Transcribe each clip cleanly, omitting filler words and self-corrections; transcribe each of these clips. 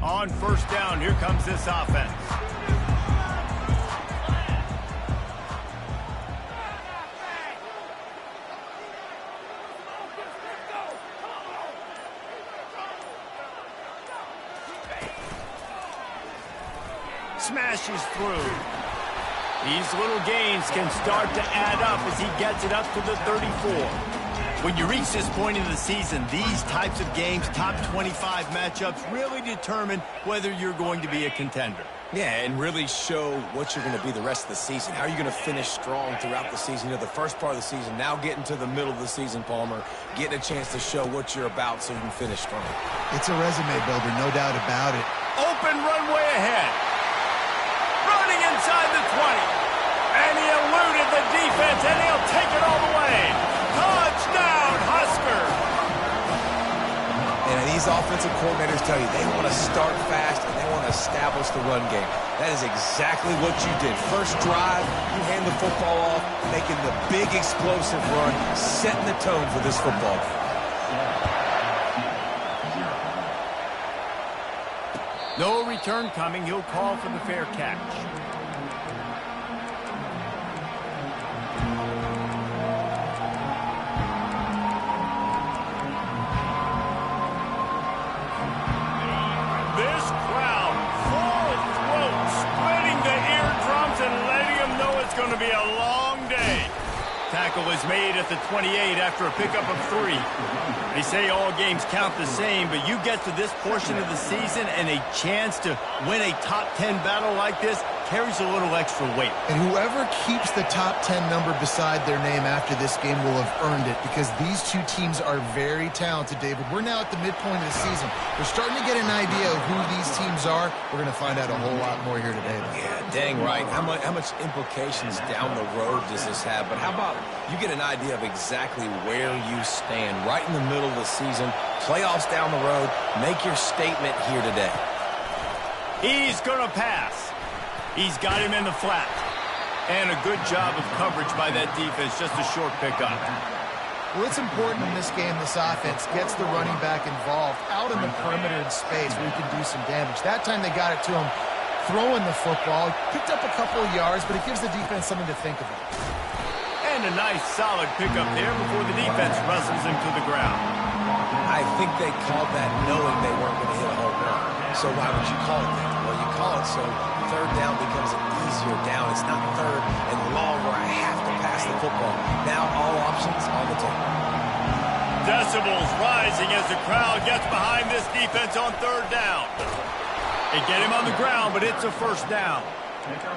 On first down, here comes this offense. Smashes through. These little gains can start to add up as he gets it up to the 34. When you reach this point in the season, these types of games, top 25 matchups, really determine whether you're going to be a contender. Yeah, and really show what you're going to be the rest of the season. How are you going to finish strong throughout the season? You know, the first part of the season, now getting to the middle of the season, Palmer, getting a chance to show what you're about so you can finish strong. It's a resume builder, no doubt about it. Open runway ahead. Running inside the 20. And he eluded the defense, and he'll take it all the way. Touchdown, Husker! And these offensive coordinators tell you they want to start fast and they want to establish the run game. That is exactly what you did. First drive, you hand the football off, making the big explosive run, setting the tone for this football game. No return coming. He'll call for the fair catch. This crowd, full throat, splitting the eardrums and letting them know it's going to be a long day. Tackle is made at the 28 after a pickup of 3. They say all games count the same, but you get to this portion of the season and a chance to win a top 10 battle like this carries a little extra weight. And whoever keeps the top 10 number beside their name after this game will have earned it, because these two teams are very talented, David. We're now at the midpoint of the season. We're starting to get an idea of who these teams are. We're going to find out a whole lot more here today, though. Yeah, dang right. How much implications down the road does this have? But how about you get an idea of exactly where you stand right in the middle of the season, playoffs down the road, make your statement here today. He's going to pass. He's got him in the flat. And a good job of coverage by that defense, just a short pickup. Well, it's important in this game, this offense gets the running back involved out in the perimeter in space where he can do some damage. That time they got it to him throwing the football. Picked up a couple of yards, but it gives the defense something to think about. And a nice, solid pickup there before the defense wrestles him to the ground. I think they called that knowing they weren't going to hit a home run. So why would you call it that? Well, you call it so third down becomes an easier down. It's not third and long where I have to pass the football. Now all options on the table. Decibels rising as the crowd gets behind this defense on third down. They get him on the ground, but it's a first down.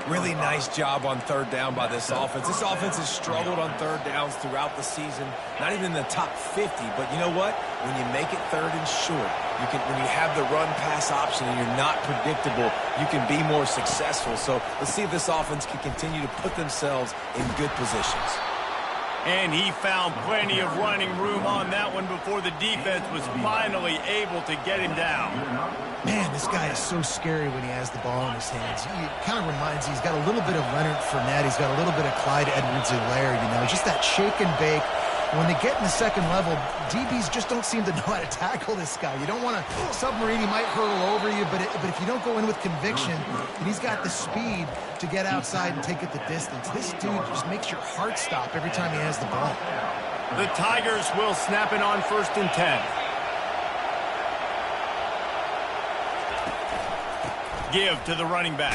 Really nice job on third down by this offense. This offense has struggled on third downs throughout the season. Not even in the top 50, but you know what? When you make it third and short, when you have the run-pass option and you're not predictable, you can be more successful. So let's see if this offense can continue to put themselves in good positions. And he found plenty of running room on that one before the defense was finally able to get him down. Man, this guy is so scary when he has the ball in his hands. He kind of reminds me, he's got a little bit of Leonard Fournette. He's got a little bit of Clyde Edwards-Helaire, you know, just that shake and bake. When they get in the second level, DBs just don't seem to know how to tackle this guy. You don't want to submarine. He might hurtle over you, but if you don't go in with conviction, and he's got the speed to get outside and take it the distance, this dude just makes your heart stop every time he has the ball. The Tigers will snap it on 1st and 10. Give to the running back.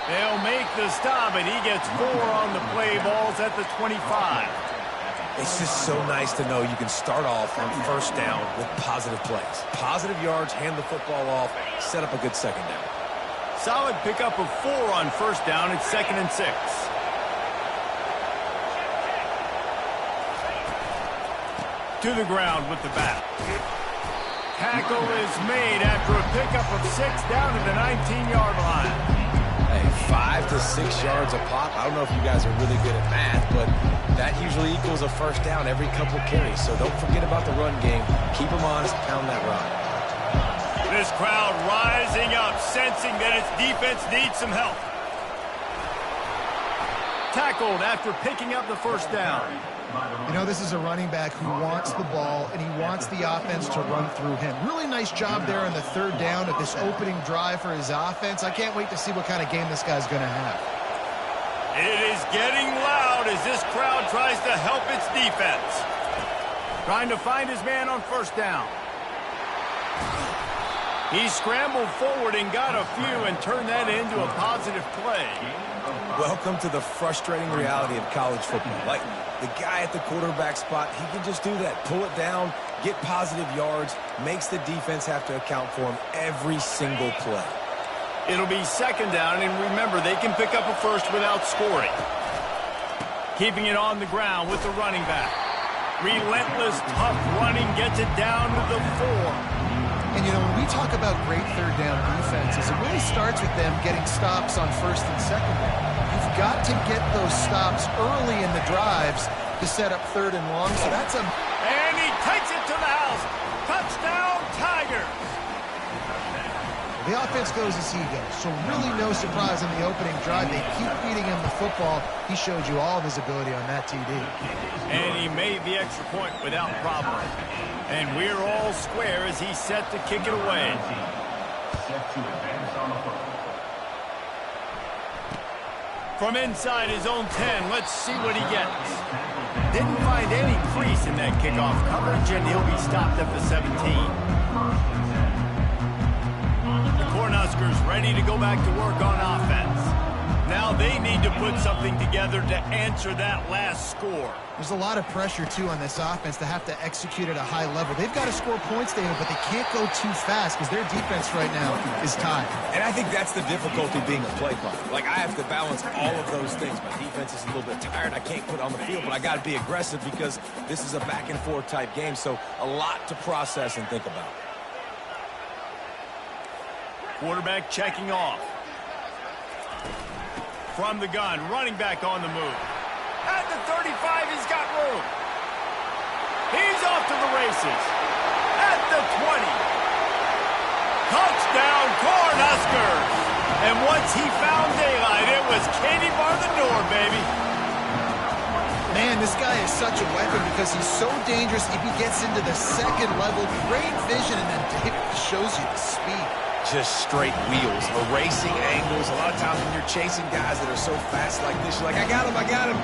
They'll make the stop, and he gets 4 on the play. Balls at the 25. It's just so nice to know you can start off on first down with positive plays. Positive yards, hand the football off, set up a good second down. Solid pickup of 4 on first down. It's 2nd and 6. To the ground with the bat. Tackle is made after a pickup of 6 down to the 19-yard line. Hey, 5 to 6 yards a pop. I don't know if you guys are really good at math, but that usually equals a first down every couple carries. So don't forget about the run game. Keep them honest, pound that rock. This crowd rising up, sensing that its defense needs some help. Tackled after picking up the first down. You know, this is a running back who wants the ball, and he wants the offense to run through him. Really nice job there on the third down of this opening drive for his offense. I can't wait to see what kind of game this guy's going to have. It is getting loud as this crowd tries to help its defense. Trying to find his man on first down. He scrambled forward and got a few and turned that into a positive play. Welcome to the frustrating reality of college football. Like, the guy at the quarterback spot, he can just do that. Pull it down, get positive yards, makes the defense have to account for him every single play. It'll be second down, and remember, they can pick up a first without scoring. Keeping it on the ground with the running back. Relentless, tough running gets it down to the 4. And, you know, when we talk about great third down defenses, it really starts with them getting stops on first and second down. You've got to get those stops early in the drives to set up third and long. So that's a... And he takes it to the house. Touchdown, Tigers. The offense goes as he goes. So really no surprise in the opening drive. They keep feeding him the football. He showed you all of his ability on that TD. And he made the extra point without problem. And we're all square as he's set to kick it away. From inside his own 10, let's see what he gets. Didn't find any crease in that kickoff coverage, and he'll be stopped at the 17. The Cornhuskers ready to go back to work on offense. Now they need to put something together to answer that last score. There's a lot of pressure, too, on this offense to have to execute at a high level. They've got to score points, David, but they can't go too fast because their defense right now is tied. And I think that's the difficulty being a play caller. Like, I have to balance all of those things. My defense is a little bit tired. I can't put it on the field, but I got to be aggressive because this is a back-and-forth type game, so a lot to process and think about. Quarterback checking off. From the gun, running back on the move. At the 35, he's got room. He's off to the races. At the 20. Touchdown, Cornhuskers. And once he found daylight, it was Katie bar the door, baby. Man, this guy is such a weapon because he's so dangerous if he gets into the second level. Great vision, and then David shows you the speed. Just straight wheels, erasing angles. A lot of times when you're chasing guys that are so fast like this, you're like, I got him, I got him.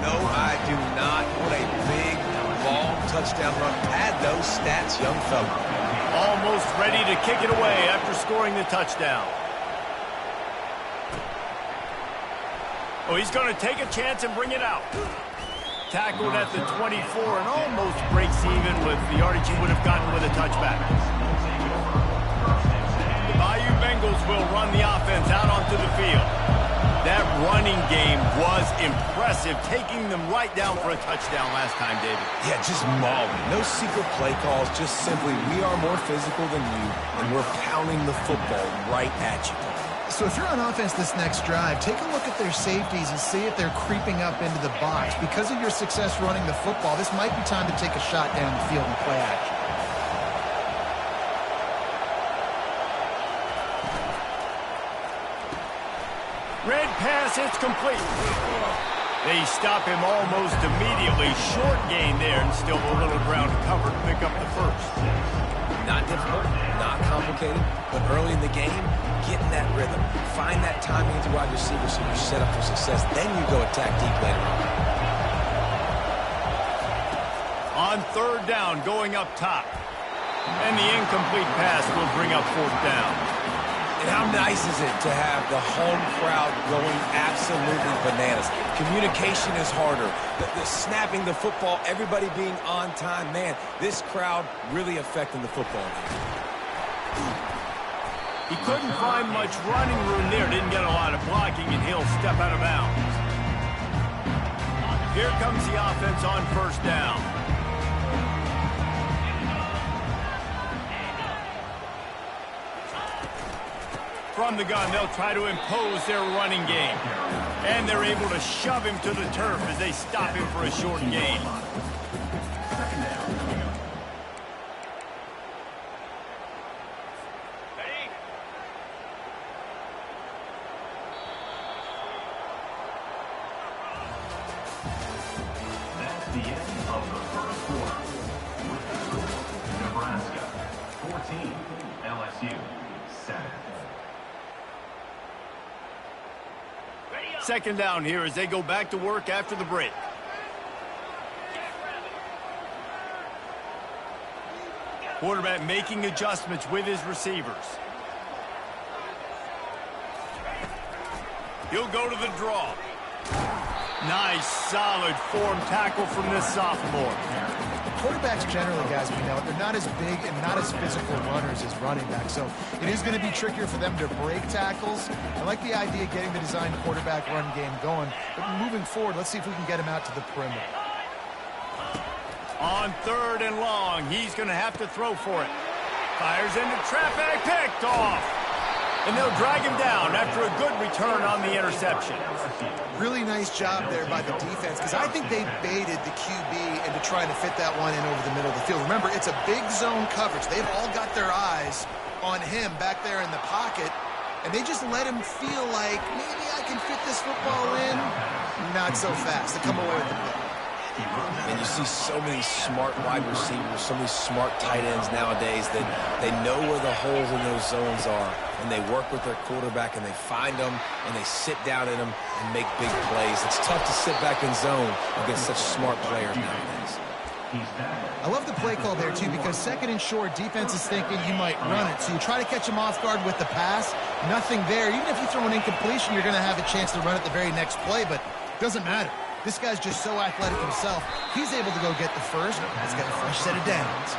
No, I do not. What a big, long touchdown run. Pad those stats, young fella. Almost ready to kick it away after scoring the touchdown. Oh, he's going to take a chance and bring it out. Tackled at the 24 and almost breaks even with the yardage he would have gotten with a touchback. Bayou Bengals will run the offense out onto the field. That running game was impressive, taking them right down for a touchdown last time, David. Yeah, just mauling. No secret play calls, just simply we are more physical than you, and we're pounding the football right at you. So if you're on offense this next drive, take a look at their safeties and see if they're creeping up into the box. Because of your success running the football, this might be time to take a shot down the field and play action. Red pass, it's complete. They stop him almost immediately. Short gain there and still a little ground to cover to pick up the first. Not difficult, not complicated, but early in the game, get in that rhythm. Find that timing into wide receiver so you're set up for success. Then you go attack deep later On on. third down, going up top. And the incomplete pass will bring up fourth down. And how nice is it to have the home crowd going absolutely bananas? Communication is harder. The snapping the football, everybody being on time. Man, this crowd really affecting the football game. He couldn't find much running room there. Didn't get a lot of blocking, and he'll step out of bounds. Here comes the offense on first down. From the gun, they'll try to impose their running game. And they're able to shove him to the turf as they stop him for a short gain. That's the end. 14, LSU, 7. Second down here as they go back to work after the break. Quarterback making adjustments with his receivers. He'll go to the draw. Nice, solid form tackle from this sophomore. Quarterbacks generally, guys, we know, they're not as big and not as physical runners as running backs, so it is going to be trickier for them to break tackles. I like the idea of getting the designed quarterback run game going, but moving forward, let's see if we can get him out to the perimeter. On 3rd and long, he's going to have to throw for it. Fires into traffic, picked off. And they'll drag him down after a good return on the interception. Really nice job there by the defense, because I think they baited the QB into trying to fit that one in over the middle of the field. Remember, it's a big zone coverage. They've all got their eyes on him back there in the pocket, and they just let him feel like, maybe I can fit this football in. Not so fast. They come away with the play. And you see so many smart wide receivers, so many smart tight ends nowadays that they know where the holes in those zones are, and they work with their quarterback, and they find them, and they sit down in them and make big plays. It's tough to sit back in zone against such smart players nowadays. I love the play call there, too, because 2nd and short, defense is thinking you might run it. So you try to catch him off guard with the pass. Nothing there. Even if you throw an incompletion, you're going to have a chance to run it the very next play, but it doesn't matter. This guy's just so athletic himself. He's able to go get the first. Let's get a fresh set of downs.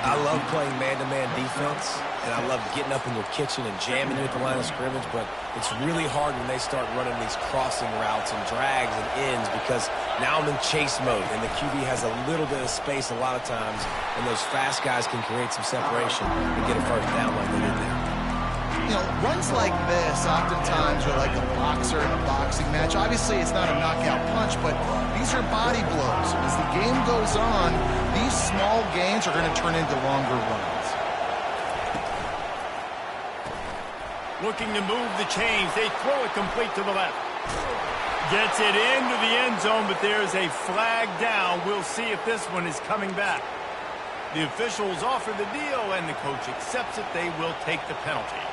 I love playing man-to-man defense, and I love getting up in your kitchen and jamming you at the line of scrimmage, but it's really hard when they start running these crossing routes and drags and ends, because now I'm in chase mode, and the QB has a little bit of space a lot of times, and those fast guys can create some separation and get a first down like they did there. You know, runs like this oftentimes are like a boxer in a boxing match. Obviously, it's not a knockout punch, but these are body blows. As the game goes on, these small gains are going to turn into longer runs. Looking to move the chains. They throw it complete to the left. Gets it into the end zone, but there's a flag down. We'll see if this one is coming back. The officials offer the deal, and the coach accepts it. They will take the penalty.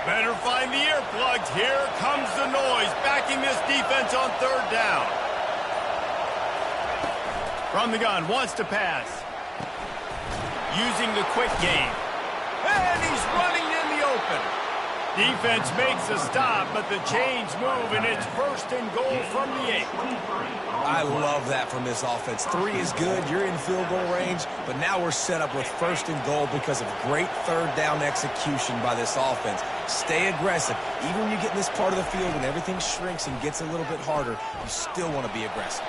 Better find the earplugs. Here comes the noise, backing this defense on 3rd down. From the gun, wants to pass. Using the quick game. And he's running in the open. Defense makes a stop, but the chains move, and it's 1st and goal from the 8. I love that from this offense. 3 is good. You're in field goal range, but now we're set up with 1st and goal because of great 3rd down execution by this offense. Stay aggressive. Even when you get in this part of the field and everything shrinks and gets a little bit harder, you still want to be aggressive.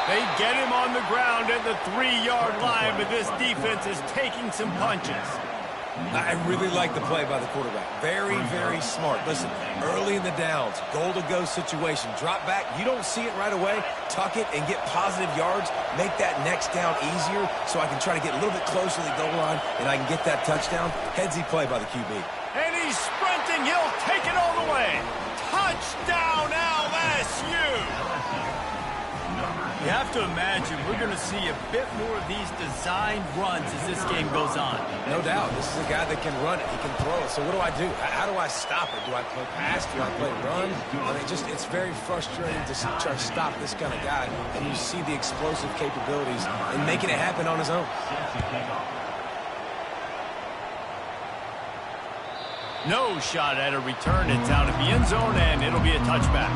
They get him on the ground at the 3-yard line, but this defense is taking some punches. I really like the play by the quarterback. Very, very smart. Listen, early in the downs, goal-to-go situation. Drop back. You don't see it right away. Tuck it and get positive yards. Make that next down easier so I can try to get a little bit closer to the goal line and I can get that touchdown. Headsy play by the QB. And he's sprinting. He'll take it all the way. Touchdown, LSU! You have to imagine we're going to see a bit more of these designed runs as this game goes on. No doubt. This is a guy that can run it. He can throw it. So what do I do? How do I stop it? Do I play pass? Do I play run? I mean, it's very frustrating to try to stop this kind of guy. And you see the explosive capabilities and making it happen on his own. No shot at a return. It's out of the end zone, and it'll be a touchback.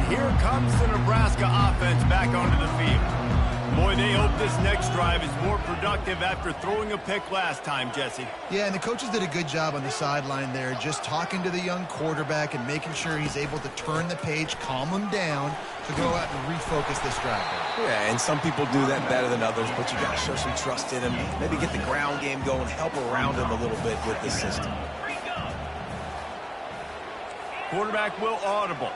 Here comes the Nebraska offense back onto the field. Boy, they hope this next drive is more productive after throwing a pick last time, Jesse. Yeah, and the coaches did a good job on the sideline there, just talking to the young quarterback and making sure he's able to turn the page, calm him down to go out and refocus this drive. Yeah, and some people do that better than others, but you got to show some trust in him. Maybe get the ground game going, help around him a little bit with this system. Quarterback will audible.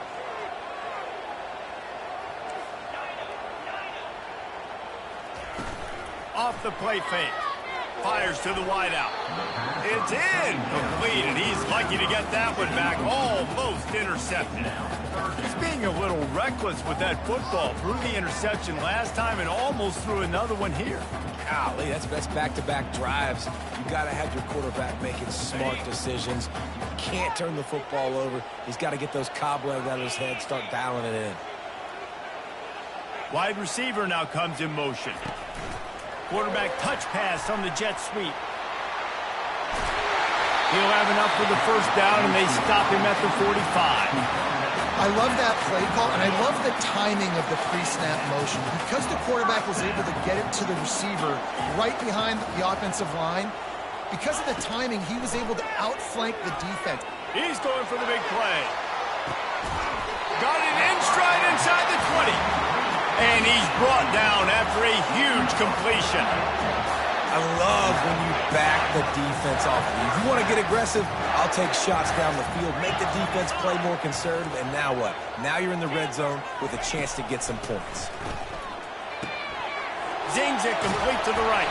Off the play fake. Fires to the wideout. It's incomplete, and he's lucky to get that one back. Almost intercepted. He's being a little reckless with that football. Threw the interception last time and almost threw another one here. Golly, that's back-to-back drives. You got to have your quarterback making smart decisions. You can't turn the football over. He's got to get those cobwebs out of his head, start dialing it in. Wide receiver now comes in motion. Quarterback touch pass on the jet sweep. He'll have enough for the first down, and they stop him at the 45. I love that play call, and I love the timing of the pre-snap motion. Because the quarterback was able to get it to the receiver right behind the offensive line, because of the timing, he was able to outflank the defense. He's going for the big play. Got it in stride inside the 20. And he's brought down after a huge completion. I love when you back the defense off of you. If you want to get aggressive, I'll take shots down the field, make the defense play more conservative, and now what? Now you're in the red zone with a chance to get some points. Zings it complete to the right.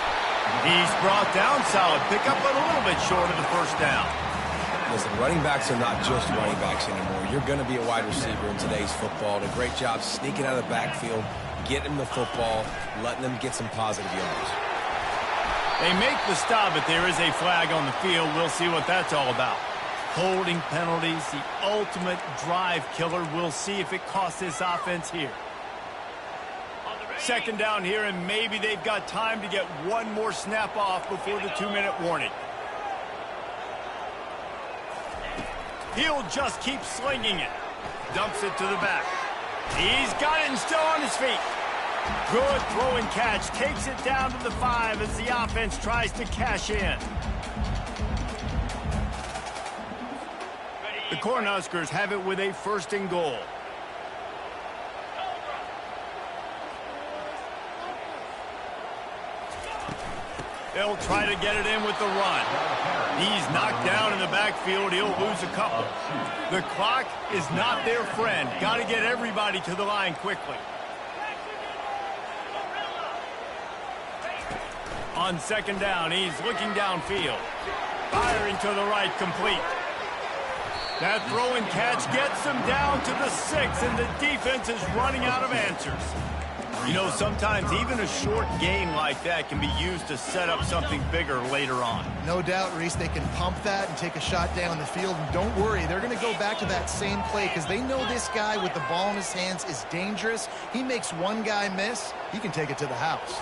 He's brought down, solid pickup, but a little bit short of the first down. Listen, running backs are not just running backs anymore. You're going to be a wide receiver in today's football. A great job sneaking out of the backfield, getting them the football, letting them get some positive yards. They make the stop, but there is a flag on the field. We'll see what that's all about. Holding penalties, the ultimate drive killer. We'll see if it costs this offense here. Second down here, and maybe they've got time to get one more snap off before the 2-minute warning. He'll just keep slinging it. Dumps it to the back. He's got it and still on his feet. Good throw and catch. Takes it down to the 5 as the offense tries to cash in. The Cornhuskers have it with a 1st and goal. They'll try to get it in with the run. He's knocked down in the backfield. He'll lose a couple. The clock is not their friend. Got to get everybody to the line quickly. On second down, he's looking downfield. Firing to the right, complete. That throw and catch gets him down to the 6, and the defense is running out of answers. You know, sometimes even a short gain like that can be used to set up something bigger later on. No doubt, Reese, they can pump that and take a shot down the field. And don't worry, they're going to go back to that same play because they know this guy with the ball in his hands is dangerous. He makes one guy miss, he can take it to the house.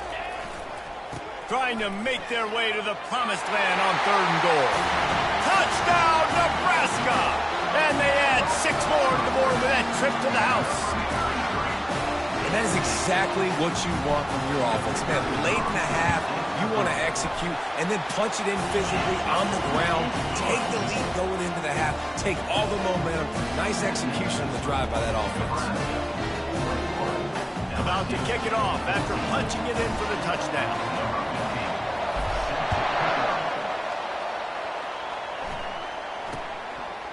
Trying to make their way to the promised land on 3rd and goal. Touchdown, Nebraska! And they add 6 more to the board with that trip to the house. And that is exactly what you want from your offense, man. Late in the half, you want to execute and then punch it in physically on the ground. Take the lead going into the half. Take all the momentum. Nice execution of the drive by that offense. About to kick it off after punching it in for the touchdown.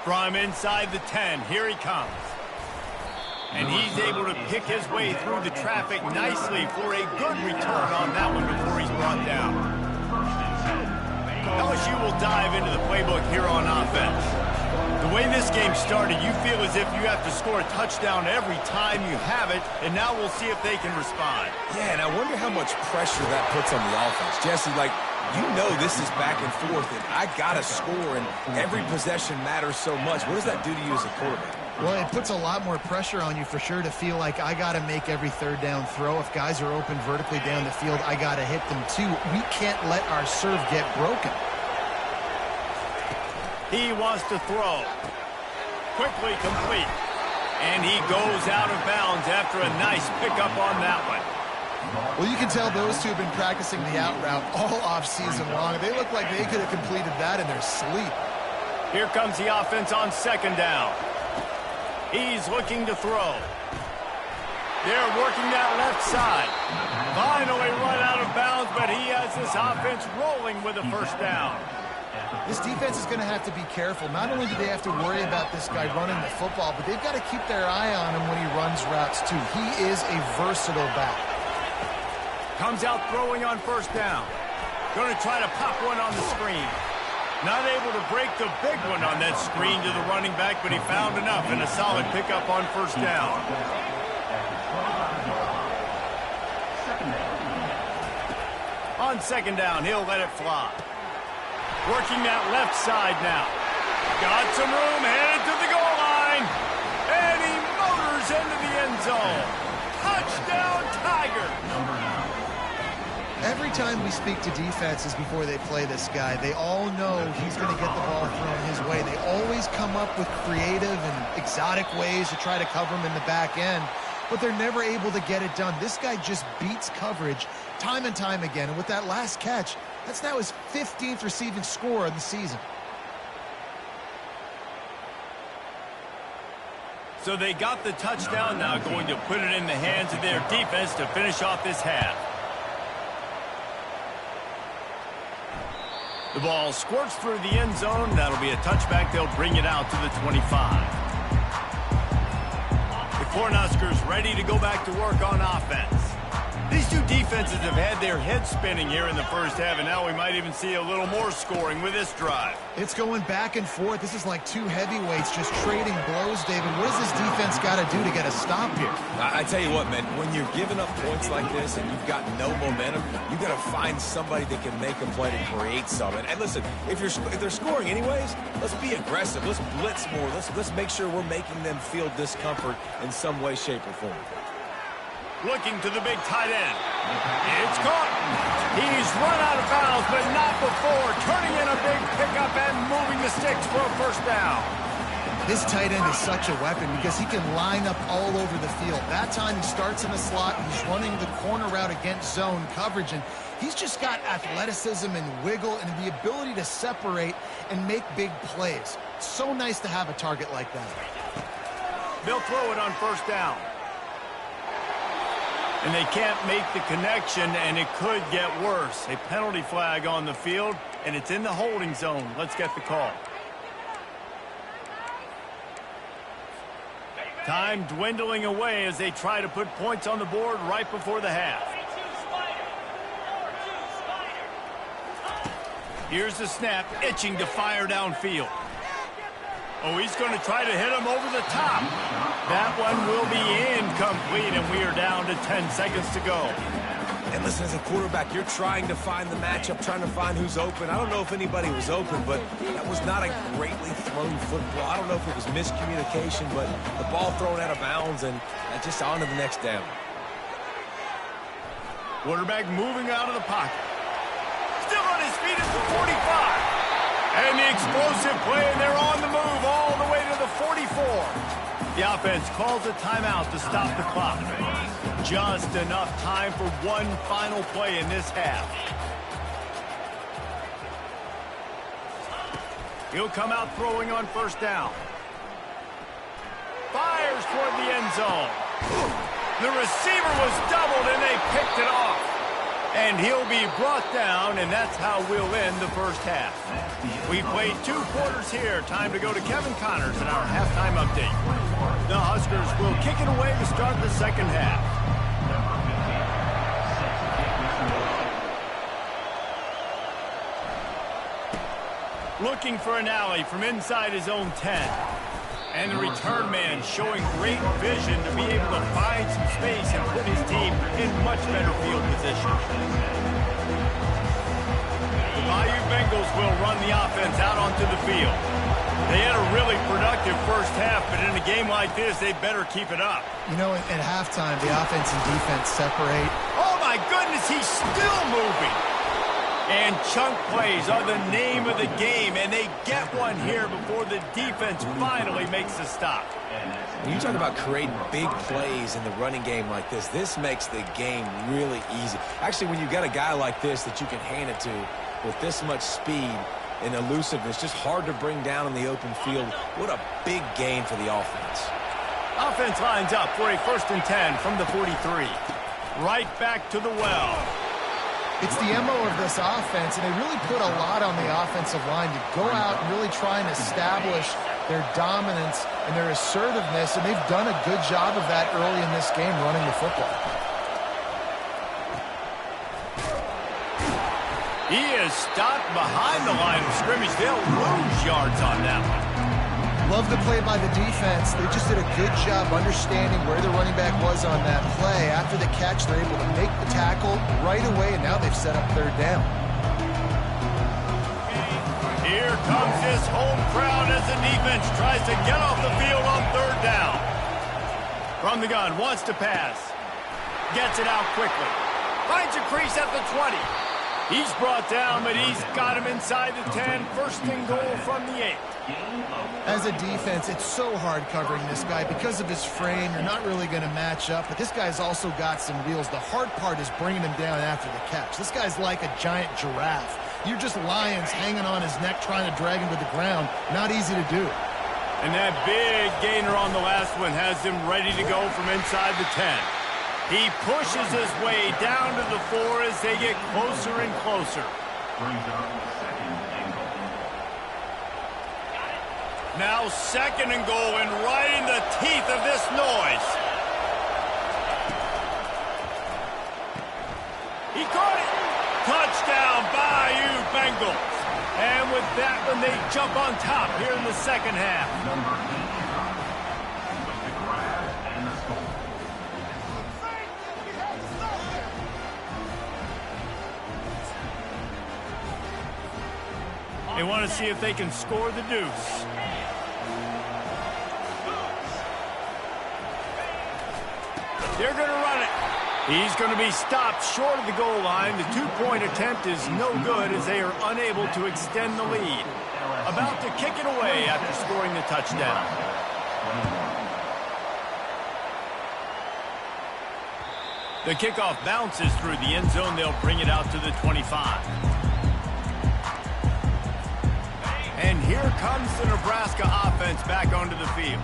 From inside the 10, here he comes. And he's able to pick his way through the traffic nicely for a good return on that one before he's brought down. LSU will dive into the playbook here on offense. The way this game started, you feel as if you have to score a touchdown every time you have it, and now we'll see if they can respond. Yeah, and I wonder how much pressure that puts on the offense. Jesse, like, you know this is back and forth, and I got to score, and every possession matters so much. What does that do to you as a quarterback? Well, it puts a lot more pressure on you for sure to feel like I got to make every 3rd down throw. If guys are open vertically down the field, I got to hit them too. We can't let our serve get broken. He wants to throw. Quickly complete. And he goes out of bounds after a nice pickup on that one. Well, you can tell those two have been practicing the out route all off-season long. They look like they could have completed that in their sleep. Here comes the offense on 2nd down. He's looking to throw. They're working that left side. Finally run out of bounds, but he has this offense rolling with a 1st down. This defense is going to have to be careful. Not only do they have to worry about this guy running the football, but they've got to keep their eye on him when he runs routes too. He is a versatile back. Comes out throwing on 1st down. Going to try to pop one on the screen. Not able to break the big one on that screen to the running back, but he found enough and a solid pickup on first down. On second down, he'll let it fly. Working that left side now. Got some room, headed to the goal line. And he motors into the end zone. Touchdown, Tiger. Every time we speak to defenses before they play this guy, they all know he's going to get the ball thrown his way. They always come up with creative and exotic ways to try to cover him in the back end, but they're never able to get it done. This guy just beats coverage time and time again, and with that last catch, that's now his 15th receiving score of the season. So they got the touchdown now, going to put it in the hands of their defense to finish off this half. The ball squirts through the end zone. That'll be a touchback. They'll bring it out to the 25. The Cornhuskers ready to go back to work on offense. These two defenses have had their heads spinning here in the first half, and now we might even see a little more scoring with this drive. It's going back and forth. This is like two heavyweights just trading blows, David. What does this defense got to do to get a stop here? I tell you what, man, when you're giving up points like this and you've got no momentum, you got to find somebody that can make a play to create something. And listen, if they're scoring anyways, let's be aggressive. Let's blitz more. Let's make sure we're making them feel discomfort in some way, shape, or form. Looking to the big tight end. It's caught. He's run out of bounds, but not before. Turning in a big pickup and moving the sticks for a first down. This tight end is such a weapon because he can line up all over the field. That time he starts in the slot. He's running the corner route against zone coverage, and he's just got athleticism and wiggle and the ability to separate and make big plays. It's so nice to have a target like that. They'll throw it on first down. And they can't make the connection, and it could get worse. A penalty flag on the field, and it's in the holding zone. Let's get the call. Time dwindling away as they try to put points on the board right before the half. Here's the snap, itching to fire downfield. Oh, he's going to try to hit him over the top. That one will be incomplete, and we are down to 10 seconds to go. And listen, as a quarterback, you're trying to find the matchup, trying to find who's open. I don't know if anybody was open, but that was not a greatly thrown football. I don't know if it was miscommunication, but the ball thrown out of bounds and just on to the next down. Quarterback moving out of the pocket. Still on his feet at the 45. And the explosive play, and they're on the move all the way to the 44. The offense calls a timeout to stop the clock. Just enough time for one final play in this half. He'll come out throwing on first down. Fires toward the end zone. The receiver was doubled, and they picked it off. And he'll be brought down, and that's how we'll end the first half. We played 2 quarters here. Time to go to Kevin Connors in our halftime update. The Huskers will kick it away to start the second half. Looking for an alley from inside his own 10. And the return man showing great vision to be able to find some space and put his team in much better field position. The Bayou Bengals will run the offense out onto the field. They had a really productive first half, but in a game like this, they better keep it up. You know, at halftime, the offense and defense separate. Oh, my goodness, he's still moving. And chunk plays are the name of the game, and they get one here before the defense finally makes the stop. When you talk about creating big plays in the running game like this makes the game really easy. Actually, when you've got a guy like this that you can hand it to with this much speed and elusiveness, just hard to bring down in the open field, what a big gain for the offense. Offense lines up for a 1st and 10 from the 43. Right back to the well. It's the MO of this offense, and they really put a lot on the offensive line to go out and really try and establish their dominance and their assertiveness, and they've done a good job of that early in this game running the football. He is stopped behind the line of scrimmage. They'll lose yards on that one. Love the play by the defense. They just did a good job understanding where the running back was on that play. After the catch, they're able to make the tackle right away, and now they've set up third down. Here comes this home crowd as the defense tries to get off the field on third down. From the gun, wants to pass. Gets it out quickly. Finds a crease at the 20. He's brought down, but he's got him inside the 10. First and goal from the 8. As a defense, it's so hard covering this guy. Because of his frame, you're not really going to match up. But this guy's also got some wheels. The hard part is bringing him down after the catch. This guy's like a giant giraffe. You're just lions hanging on his neck trying to drag him to the ground. Not easy to do. And that big gainer on the last one has him ready to go from inside the 10. He pushes his way down to the 4 as they get closer and closer. Now second and goal, and right in the teeth of this noise. He caught it. Touchdown, Bayou Bengals. And with that one, they jump on top here in the second half. They want to see if they can score the deuce. They're going to run it. He's going to be stopped short of the goal line. The two-point attempt is no good as they are unable to extend the lead. About to kick it away after scoring the touchdown. The kickoff bounces through the end zone. They'll bring it out to the 25. And here comes the Nebraska offense back onto the field.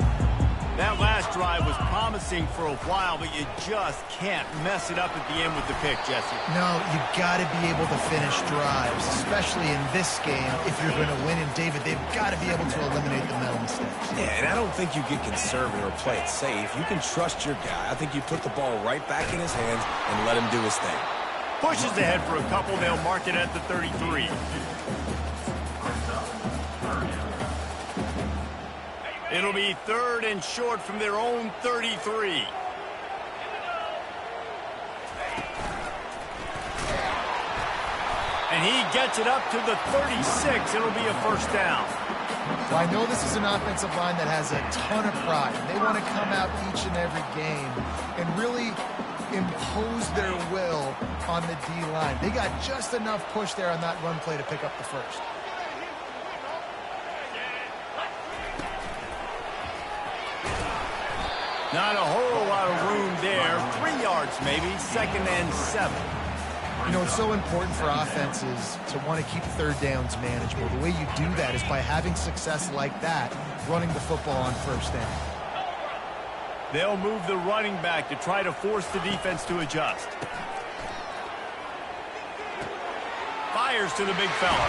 That last drive was promising for a while, but you just can't mess it up at the end with the pick, Jesse. No, you got to be able to finish drives, especially in this game. If you're going to win, and David, they've got to be able to eliminate the mental mistakes. Yeah, and I don't think you get conservative or play it safe. You can trust your guy. I think you put the ball right back in his hands and let him do his thing. Pushes ahead for a couple. They'll mark it at the 33. It'll be third and short from their own 33. And he gets it up to the 36. It'll be a first down. Well, I know this is an offensive line that has a ton of pride. They want to come out each and every game and really impose their will on the D-line. They got just enough push there on that run play to pick up the first. Not a whole lot of room there. 3 yards maybe. Second and 7. You know, it's so important for offenses to want to keep third downs manageable. The way you do that is by having success like that, running the football on first down. They'll move the running back to try to force the defense to adjust. Fires to the big fella.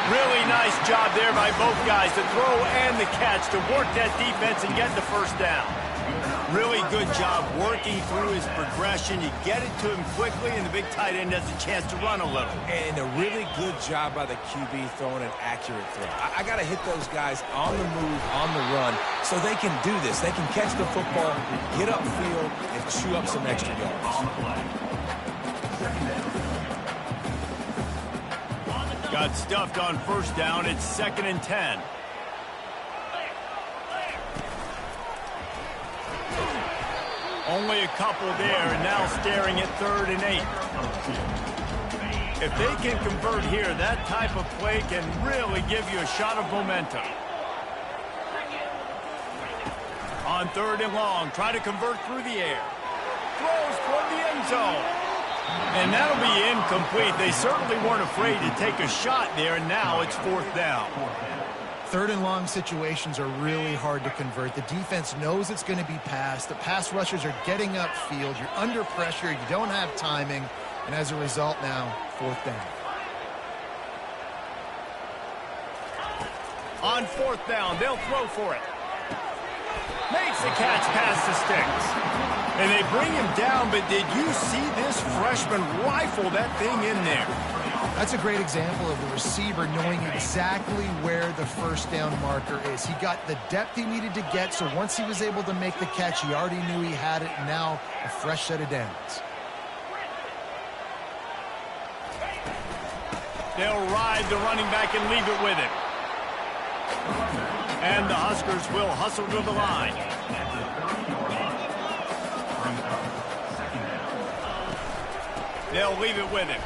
Really nice job there by both guys to throw and the catch to work that defense and get the first down. Really good job working through his progression. You get it to him quickly, and the big tight end has a chance to run a little. And a really good job by the QB throwing an accurate throw. I got to hit those guys on the move, on the run, so they can do this. They can catch the football, get upfield, and chew up some extra yards. Got stuffed on first down. It's second and 10. Only a couple there, and now staring at third and 8. If they can convert here, that type of play can really give you a shot of momentum. On third and long, try to convert through the air. Throws toward the end zone. And that'll be incomplete. They certainly weren't afraid to take a shot there, and now it's fourth down. Third and long situations are really hard to convert. The defense knows it's going to be passed. The pass rushers are getting upfield. You're under pressure. You don't have timing. And as a result now, fourth down. On fourth down, they'll throw for it. Makes the catch past the sticks. And they bring him down, but did you see this freshman rifle that thing in there? That's a great example of the receiver knowing exactly where the first down marker is. He got the depth he needed to get, so once he was able to make the catch, he already knew he had it, and now a fresh set of downs. They'll ride the running back and leave it with him. And the Huskers will hustle to the line. They'll leave it with him.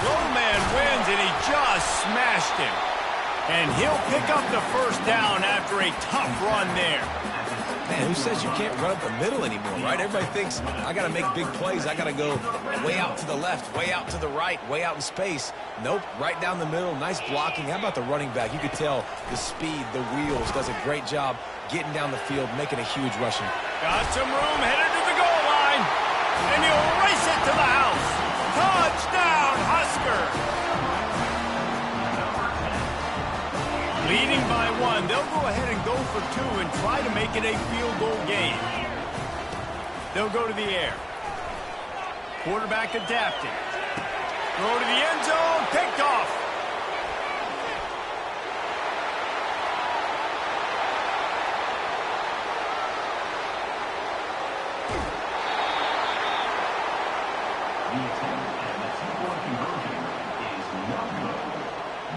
Low man wins, and he just smashed him. And he'll pick up the first down after a tough run there. Man, who says you can't run up the middle anymore, right? Everybody thinks, I got to make big plays. I got to go way out to the left, way out to the right, way out in space. Nope, right down the middle. Nice blocking. How about the running back? You could tell the speed, the wheels, does a great job getting down the field, making a huge rushing. Got some room, headed to the goal line. And he'll race it to the house. Touchdown, Husker! Leading by 1, they'll go ahead and go for 2 and try to make it a field goal game. They'll go to the air. Quarterback adapting. Throw to the end zone, picked off. The attempt at the two-point conversion is not good.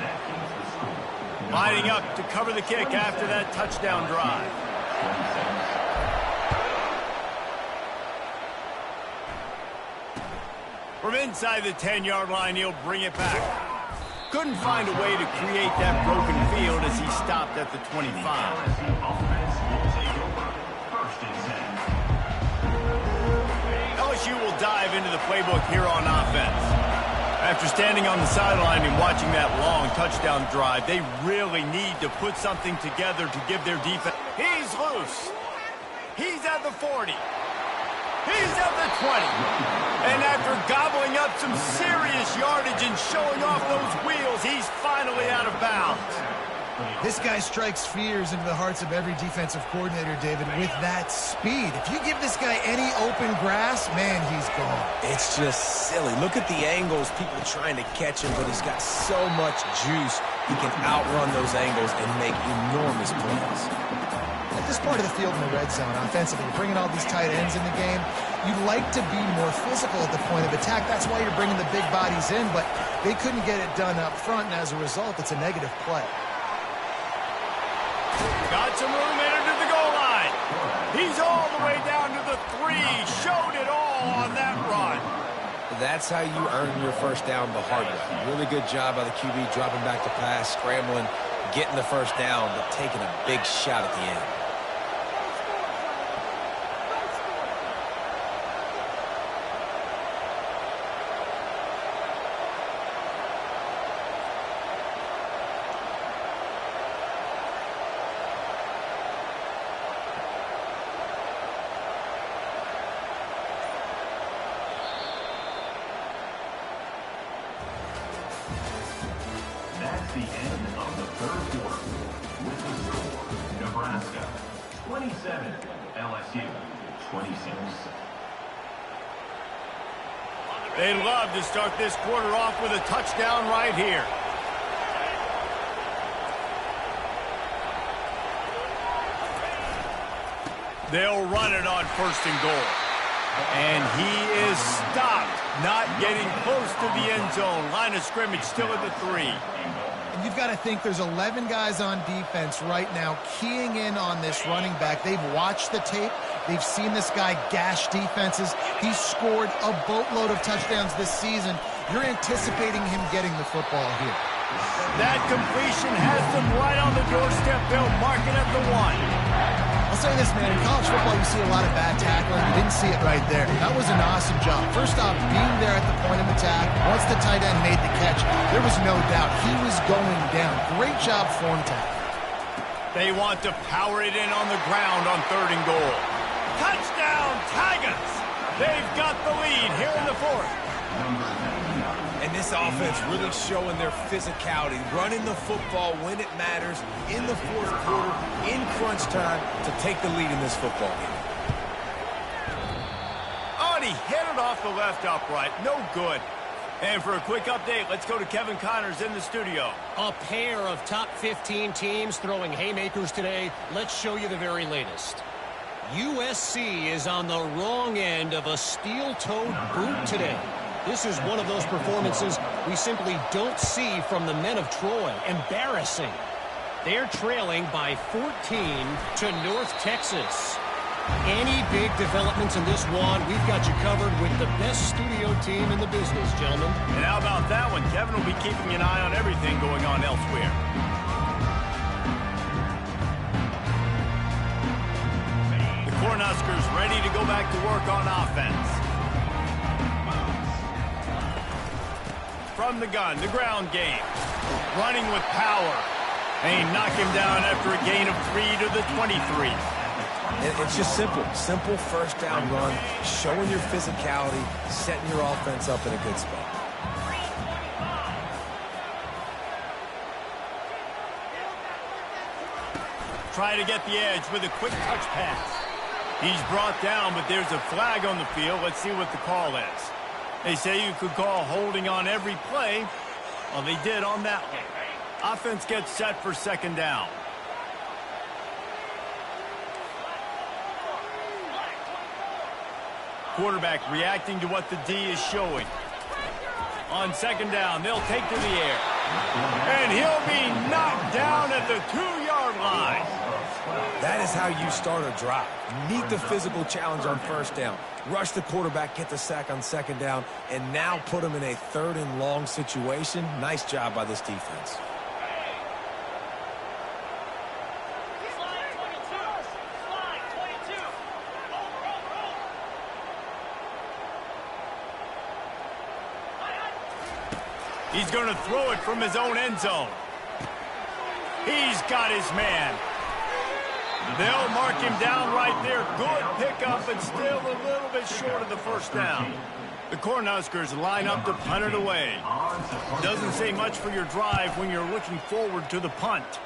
That keeps the score. Lining up to cover the kick after that touchdown drive. From inside the 10-yard line, he'll bring it back. Couldn't find a way to create that broken field as he stopped at the 25. LSU offense will take over. First and 10. LSU will dive into the playbook here on offense. After standing on the sideline and watching that long touchdown drive, they really need to put something together to give their defense. He's loose. He's at the 40. He's at the 20. And after gobbling up some serious yardage and showing off those wheels, he's finally out of bounds. This guy strikes fears into the hearts of every defensive coordinator, David, with that speed. If you give this guy any open grass, man, he's gone. It's just silly. Look at the angles, people trying to catch him, but he's got so much juice. He can outrun those angles and make enormous plays. At this part of the field in the red zone, offensively, you're bringing all these tight ends in the game. You'd like to be more physical at the point of attack. That's why you're bringing the big bodies in, but they couldn't get it done up front, and as a result, it's a negative play. Got some room, entered to the goal line. He's all the way down to the 3. Showed it all on that run. That's how you earn your first down the hard way. Really good job by the QB, dropping back to pass, scrambling, getting the first down, but taking a big shot at the end. That's the end of the third quarter. With the score, Nebraska 27, LSU 26. They'd love to start this quarter off with a touchdown right here. They'll run it on first and goal. And he is stopped, not getting close to the end zone. Line of scrimmage still at the 3. And you've got to think there's 11 guys on defense right now keying in on this running back. They've watched the tape. They've seen this guy gash defenses. He's scored a boatload of touchdowns this season. You're anticipating him getting the football here. That completion has them right on the doorstep. They'll mark it at the 1. I'll say this, man, in college football you see a lot of bad tackling. You didn't see it right there. That was an awesome job. First off, being there at the point of attack. Once the tight end made the catch, there was no doubt he was going down. Great job form tackle. They want to power it in on the ground on 3rd and goal. Touchdown, Tigers! They've got the lead here in the 4th. And this offense really showing their physicality, running the football when it matters, in the 4th quarter, in crunch time, to take the lead in this football game. Oh, and he headed off the the left upright. No good. And for a quick update, let's go to Kevin Connors in the studio. A pair of top 15 teams throwing haymakers today. Let's show you the very latest. USC is on the wrong end of a steel-toed boot today. This is one of those performances we simply don't see from the men of Troy. Embarrassing. They're trailing by 14 to North Texas. Any big developments in this one, we've got you covered with the best studio team in the business, gentlemen. And how about that one? Kevin will be keeping an eye on everything going on elsewhere. The Cornhuskers ready to go back to work on offense. From the gun, the ground game. Running with power. And he knocked him down after a gain of 3 to the 23. It's just simple. Simple first down run, showing your physicality, setting your offense up in a good spot. Try to get the edge with a quick touch pass. He's brought down, but there's a flag on the field. Let's see what the call is. They say you could call holding on every play. Well, they did on that one. Offense gets set for second down. Quarterback reacting to what the D is showing. On second down, they'll take to the air. And he'll be knocked down at the 2-yard line. That is how you start a drive. Meet the physical challenge on first down. Rush the quarterback, get the sack on second down, and now put him in a 3rd and long situation. Nice job by this defense. He's going to throw it from his own end zone. He's got his man. They'll mark him down right there. Good pickup, but still a little bit short of the first down. The Cornhuskers line up to punt it away. Doesn't say much for your drive when you're looking forward to the punt.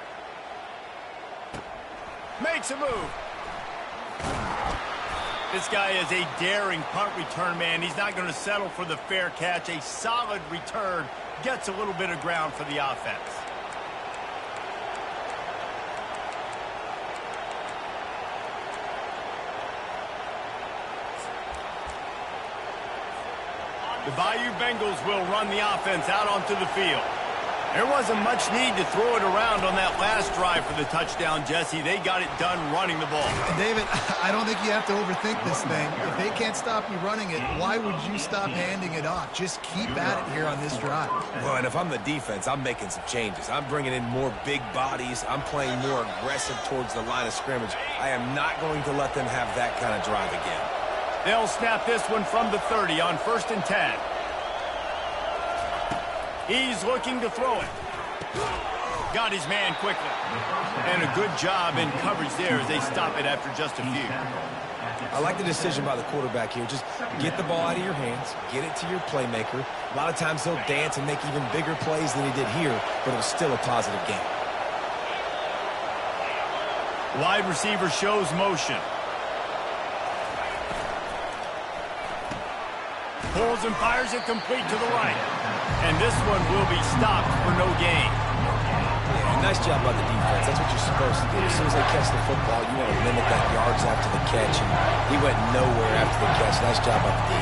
Makes a move. This guy is a daring punt return man. He's not going to settle for the fair catch. A solid return gets a little bit of ground for the offense. The Bayou Bengals will run the offense out onto the field. There wasn't much need to throw it around on that last drive for the touchdown, Jesse. They got it done running the ball. And David, I don't think you have to overthink this thing. If they can't stop you running it, why would you stop handing it off? Just keep at it here on this drive. Well, and if I'm the defense, I'm making some changes. I'm bringing in more big bodies. I'm playing more aggressive towards the line of scrimmage. I am not going to let them have that kind of drive again. They'll snap this one from the 30 on 1st and 10. He's looking to throw it. Got his man quickly. And a good job in coverage there as they stop it after just a few. I like the decision by the quarterback here. Just get the ball out of your hands, get it to your playmaker. A lot of times he'll dance and make even bigger plays than he did here, but it was still a positive game. Wide receiver shows motion. Pulls and fires it complete to the right. And this one will be stopped for no gain. Yeah, nice job by the defense. That's what you're supposed to do. As soon as they catch the football, you want to limit that yards after the catch. And he went nowhere after the catch. Nice job by the D.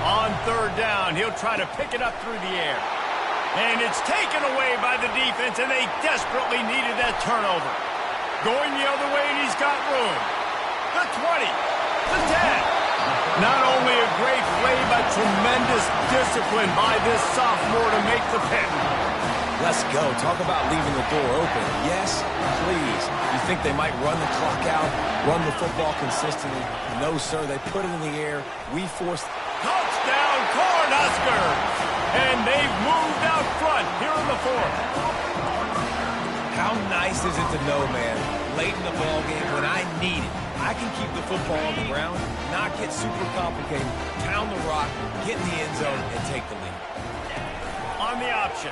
On 3rd down, he'll try to pick it up through the air. And it's taken away by the defense, and they desperately needed that turnover. Going the other way, and he's got room. The 20, the 10. Not only a great play, but tremendous discipline by this sophomore to make the pick. Let's go. Talk about leaving the door open. Yes, please. You think they might run the clock out, run the football consistently? No, sir. They put it in the air. We forced... Touchdown, Cornhuskers! And they've moved out front here in the 4th. How nice is it to know, man, late in the ball game when I need it, I can keep the football on the ground, not get super complicated, pound the rock, get in the end zone, and take the lead. On the option.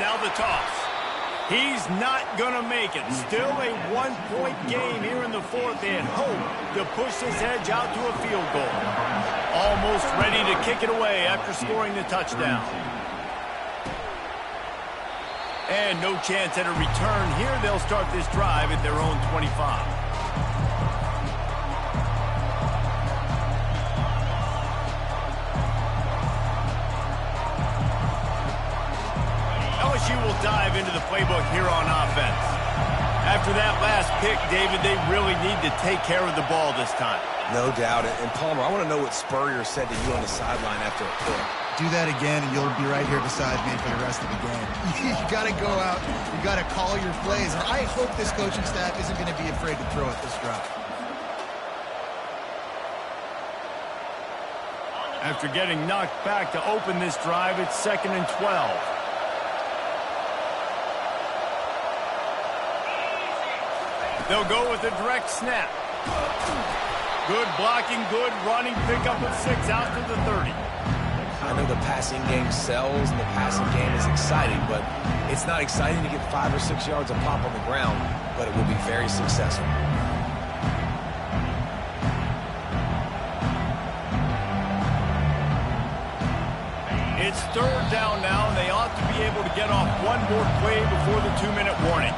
Now the toss. He's not going to make it. Still a 1-point game here in the 4th and hope to push this edge out to a field goal. Almost ready to kick it away after scoring the touchdown. And no chance at a return here. They'll start this drive at their own 25. LSU will dive into the playbook here on offense. After that last pick, David, they really need to take care of the ball this time. No doubt. And Palmer, I want to know what Spurrier said to you on the sideline after a pick. Do that again, and you'll be right here beside me for the rest of the game. You got to go out. You got to call your plays. And I hope this coaching staff isn't going to be afraid to throw at this drive. After getting knocked back to open this drive, it's 2nd and 12. They'll go with a direct snap. Good blocking, good running, pickup of 6 out to the 30. I know the passing game sells and the passing game is exciting, but it's not exciting to get 5 or 6 yards of pop on the ground, but it will be very successful. It's 3rd down now, and they ought to be able to get off one more play before the 2-minute warning.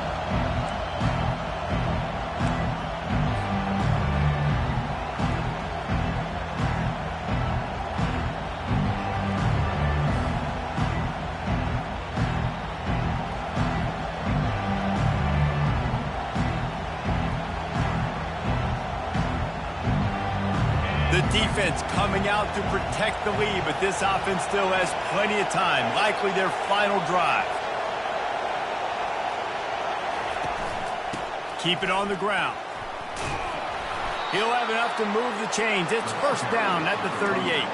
The defense coming out to protect the lead, but this offense still has plenty of time, likely their final drive. Keep it on the ground. He'll have enough to move the chains. It's 1st down at the 38.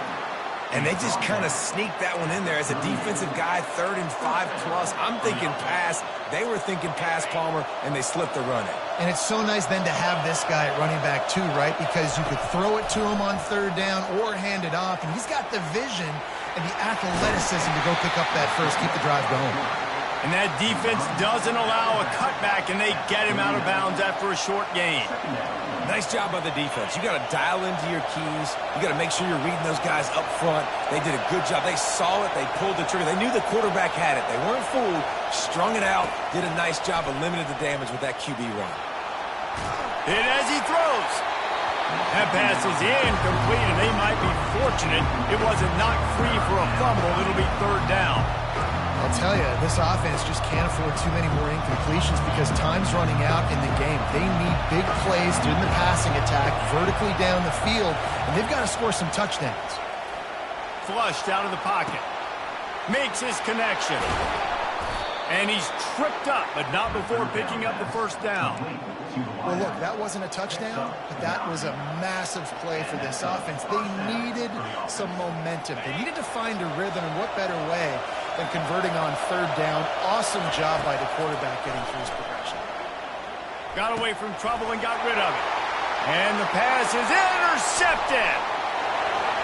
And they just kind of sneaked that one in there. As a defensive guy, 3rd and 5+. I'm thinking pass. They were thinking pass, Palmer, and they slipped the run in. And it's so nice then to have this guy at running back too, right? Because you could throw it to him on 3rd down or hand it off. And he's got the vision and the athleticism to go pick up that first, keep the drive going. And that defense doesn't allow a cutback, and they get him out of bounds after a short gain. Nice job by the defense. You got to dial into your keys. You got to make sure you're reading those guys up front. They did a good job. They saw it. They pulled the trigger. They knew the quarterback had it. They weren't fooled. Strung it out. Did a nice job of limiting the damage with that QB run. And as he throws, that pass is incomplete, and they might be fortunate it wasn't knocked free for a fumble. It'll be 3rd down. I'll tell you, this offense just can't afford too many more incompletions because time's running out in the game. They need big plays during the passing attack, vertically down the field, and they've got to score some touchdowns. Flushed out of the pocket. Makes his connection. And he's tripped up, but not before picking up the 1st down. Well, look, that wasn't a touchdown, but that was a massive play for this offense. They needed some momentum. They needed to find a rhythm, and what better way than converting on 3rd down. Awesome job by the quarterback getting through his progression. Got away from trouble and got rid of it. And the pass is intercepted.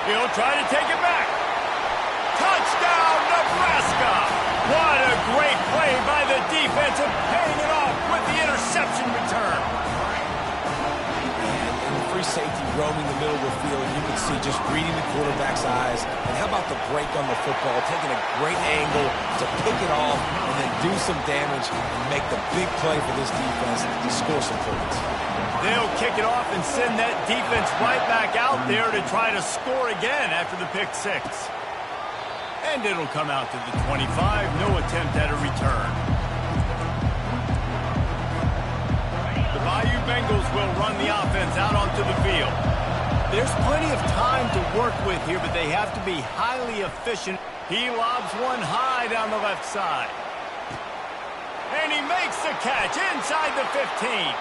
He'll try to take it back. Touchdown, Nebraska! What a great play by the defense and paying it off with the interception return. And the free safety roaming the middle of the field, you can see just reading the quarterback's eyes. And how about the break on the football, taking a great angle to pick it off and then do some damage and make the big play for this defense to score some points. They'll kick it off and send that defense right back out there to try to score again after the pick 6. And it'll come out to the 25. No attempt at a return. The Bayou Bengals will run the offense out onto the field. There's plenty of time to work with here, but they have to be highly efficient. He lobs one high down the left side. And he makes the catch inside the 15.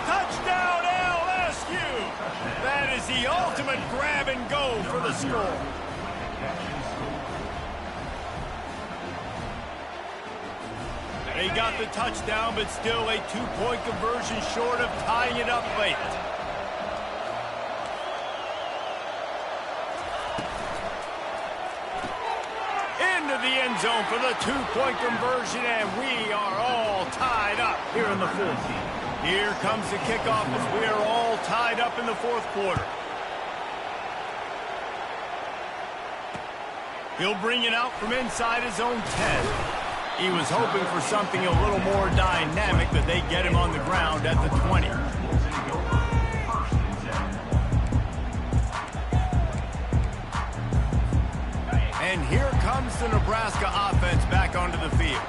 Touchdown, LSU! That is the ultimate grab and go for the score. They got the touchdown, but still a 2-point conversion short of tying it up late. Into the end zone for the 2-point conversion, and we are all tied up here in the 4th. Here comes the kickoff as we are all tied up in the 4th quarter. He'll bring it out from inside his own 10. He was hoping for something a little more dynamic, but they get him on the ground at the 20. And here comes the Nebraska offense back onto the field.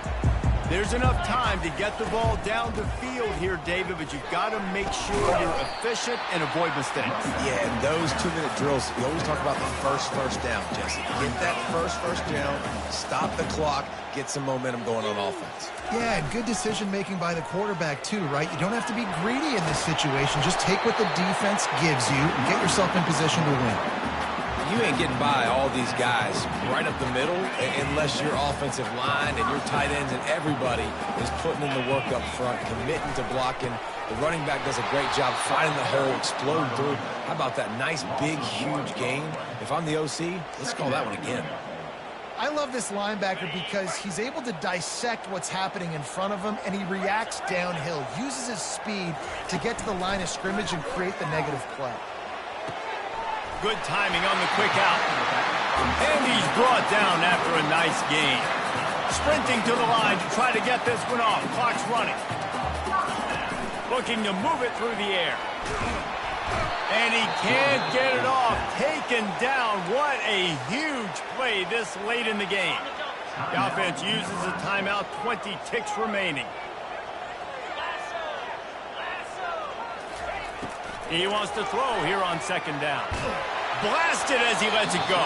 There's enough time to get the ball down the field here, David, but you've got to make sure you're efficient and avoid mistakes. Yeah, and those 2-minute drills, you always talk about the first down, Jesse. Get that first down, stop the clock, get some momentum going on offense. Yeah, and good decision-making by the quarterback, too, right? You don't have to be greedy in this situation. Just take what the defense gives you and get yourself in position to win. You ain't getting by all these guys right up the middle unless your offensive line and your tight ends and everybody is putting in the work up front, committing to blocking. The running back does a great job finding the hole, exploding through. How about that nice, big, huge gain? If I'm the OC, let's call that one again. I love this linebacker because he's able to dissect what's happening in front of him, and he reacts downhill, uses his speed to get to the line of scrimmage and create the negative play. Good timing on the quick out. And he's brought down after a nice gain. Sprinting to the line to try to get this one off. Clock's running. Looking to move it through the air. And he can't get it off. Taken down. What a huge play this late in the game. The offense uses a timeout. 20 ticks remaining. He wants to throw here on second down. Blasted as he lets it go.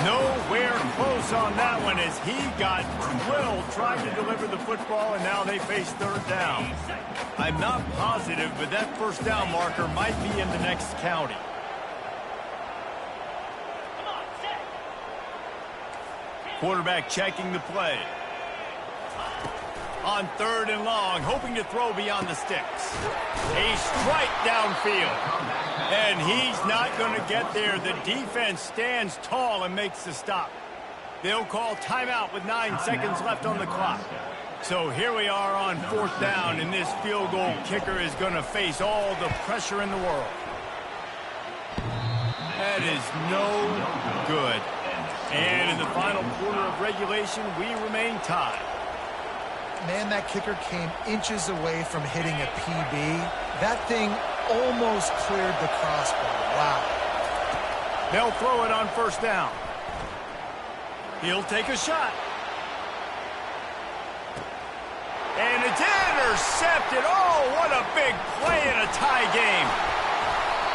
Nowhere close on that one as he got drilled trying to deliver the football, and now they face third down. I'm not positive, but that first down marker might be in the next county. Quarterback checking the play. On third and long, hoping to throw beyond the sticks. A strike downfield. And he's not going to get there. The defense stands tall and makes the stop. They'll call timeout with 9 seconds left on the clock. So here we are on fourth down, and this field goal kicker is going to face all the pressure in the world. That is no good. And in the final quarter of regulation, we remain tied. Man, that kicker came inches away from hitting a PB. That thing almost cleared the crossbar. Wow. They'll throw it on first down. He'll take a shot. And it's intercepted. Oh, what a big play in a tie game.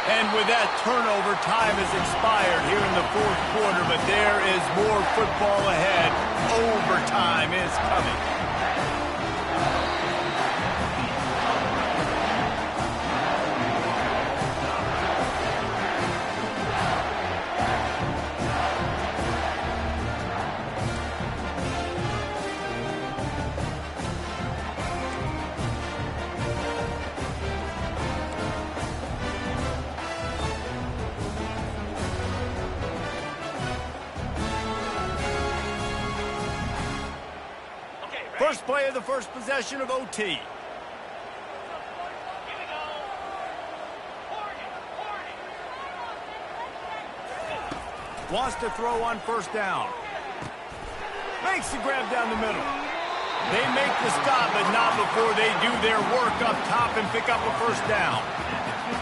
And with that turnover, time has expired here in the fourth quarter, but there is more football ahead. Overtime is coming. First play of the first possession of OT. Wants to throw on first down. Makes the grab down the middle. They make the stop, but not before they do their work up top and pick up a first down.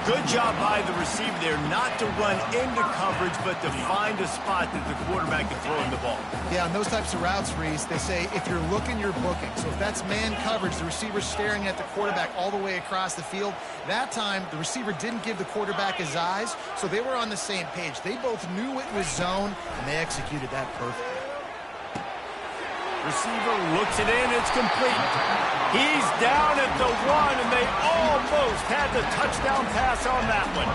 Good job by the receiver there not to run into coverage, but to find a spot that the quarterback can throw in the ball. Yeah, on those types of routes, Reese, they say if you're looking, you're booking. So if that's man coverage, the receiver's staring at the quarterback all the way across the field. That time, the receiver didn't give the quarterback his eyes, so they were on the same page. They both knew it was zone, and they executed that perfectly. Receiver looks it in. It's complete. He's down at the 1, and they almost had the touchdown pass on that one.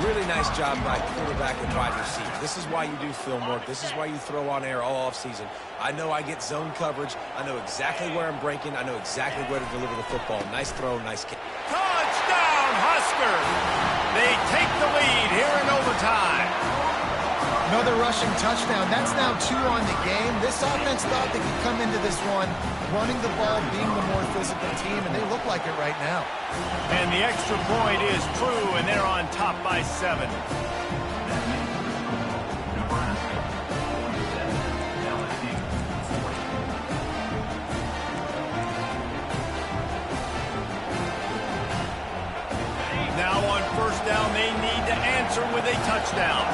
Really nice job by quarterback and wide receiver. This is why you do film work. This is why you throw on air all offseason. I know I get zone coverage. I know exactly where I'm breaking. I know exactly where to deliver the football. Nice throw, nice kick. Touchdown, Huskers! They take the lead here in overtime. Another rushing touchdown. That's now 2 on the game. This offense thought they could come into this one running the ball, being the more physical team, and they look like it right now. And the extra point is true, and they're on top by 7. answer with a touchdown.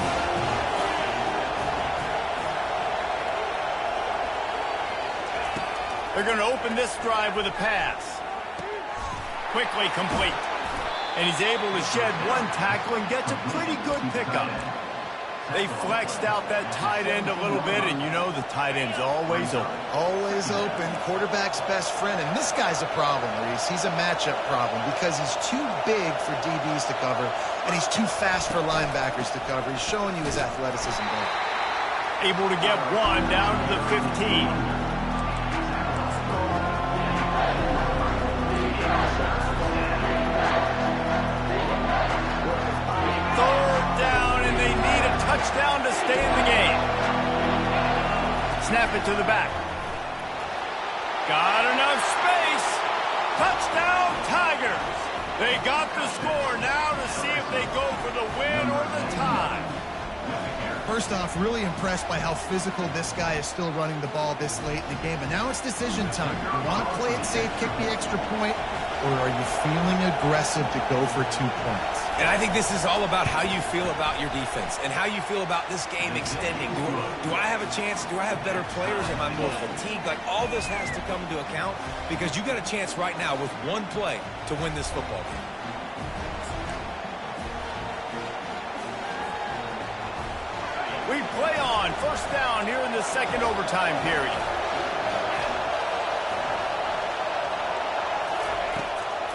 They're going to open this drive with a pass. Quickly complete. And he's able to shed one tackle and gets a pretty good pickup. They flexed out that tight end a little bit, and you know the tight end's always open. Always open. Quarterback's best friend. And this guy's a problem, Reese. He's a matchup problem because he's too big for DBs to cover, and he's too fast for linebackers to cover. He's showing you his athleticism there. Able to get one down to the 15. Touchdown to stay in the game. Snap it to the back. Got enough space. Touchdown, Tigers. They got the score now to see if they go for the win or the tie. First off, really impressed by how physical this guy is still running the ball this late in the game. And now it's decision time. You want to play it safe, kick the extra point, or are you feeling aggressive to go for 2 points? And I think this is all about how you feel about your defense and how you feel about this game extending. Do I have a chance? Do I have better players? Am I more fatigued? Like, all this has to come into account because you got a chance right now with one play to win this football game. We play on. First down here in the second overtime period.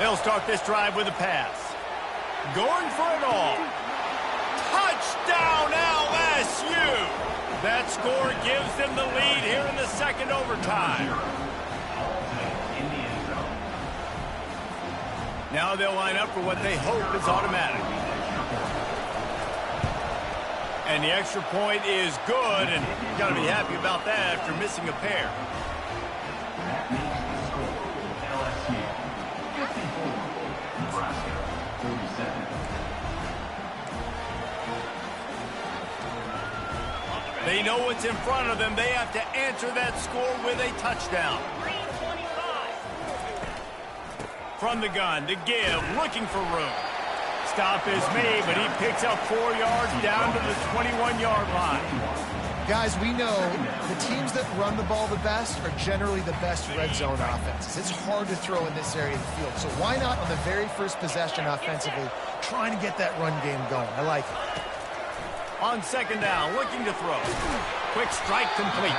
They'll start this drive with a pass. Going for it all. Touchdown, LSU! That score gives them the lead here in the second overtime. Now they'll line up for what they hope is automatic. And the extra point is good, and you've got to be happy about that after missing a pair. That makes the score LSU 54, Nebraska 47. They know what's in front of them. They have to answer that score with a touchdown. From the gun to give, looking for room. Stop is made, but he picks up 4 yards down to the 21-yard line. Guys, we know the teams that run the ball the best are generally the best red zone offenses. It's hard to throw in this area of the field. So why not on the very first possession offensively trying to get that run game going? I like it. On second down, looking to throw. Quick strike complete.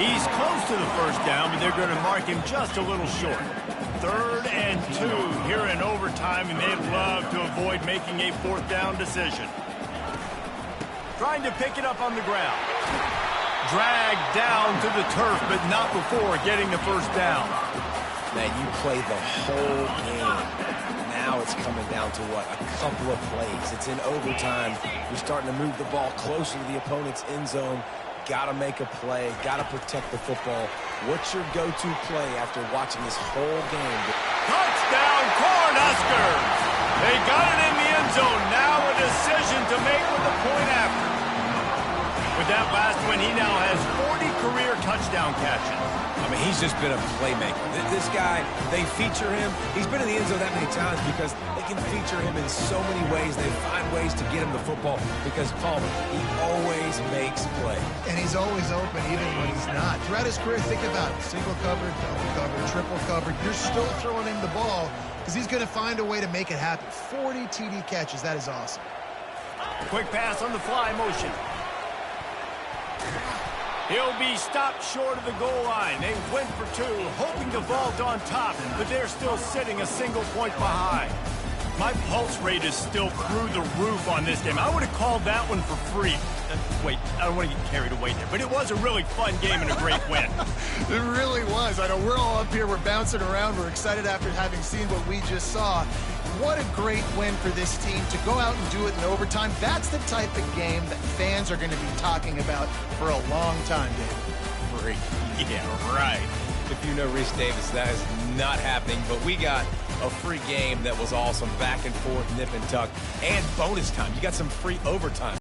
He's close to the first down, but they're going to mark him just a little short. 3rd and 2 here in overtime, and they'd love to avoid making a 4th down decision. Trying to pick it up on the ground. Dragged down to the turf, but not before getting the first down. Man, you play the whole game. Now it's coming down to what? A couple of plays. It's in overtime. You're starting to move the ball closer to the opponent's end zone. Got to make a play. Got to protect the football. What's your go-to play after watching this whole game? Touchdown, Cornhuskers! They got it in the end zone. Now a decision to make with the point after. With that last one, he now has 40 career touchdown catches. I mean, he's just been a playmaker. This guy, they feature him. He's been in the end zone that many times because they can feature him in so many ways. They find ways to get him the football because, Palmer, he always makes play. And he's always open even when he's not. Throughout his career, think about it. Single covered, double covered, triple covered. You're still throwing him the ball because he's going to find a way to make it happen. 40 TD catches. That is awesome. Quick pass on the fly motion. He'll be stopped short of the goal line. They went for 2, hoping to vault on top, but they're still sitting a single point behind. My pulse rate is still through the roof on this game. I would have called that one for free. Wait, I don't want to get carried away there, but it was a really fun game and a great win. It really was. I know we're all up here. We're bouncing around. We're excited after having seen what we just saw. What a great win for this team to go out and do it in overtime. That's the type of game that fans are going to be talking about for a long time, David. Free. Yeah, right. If you know Reese Davis, that is not happening, but we got a free game that was awesome. Back and forth, nip and tuck, and bonus time. You got some free overtime.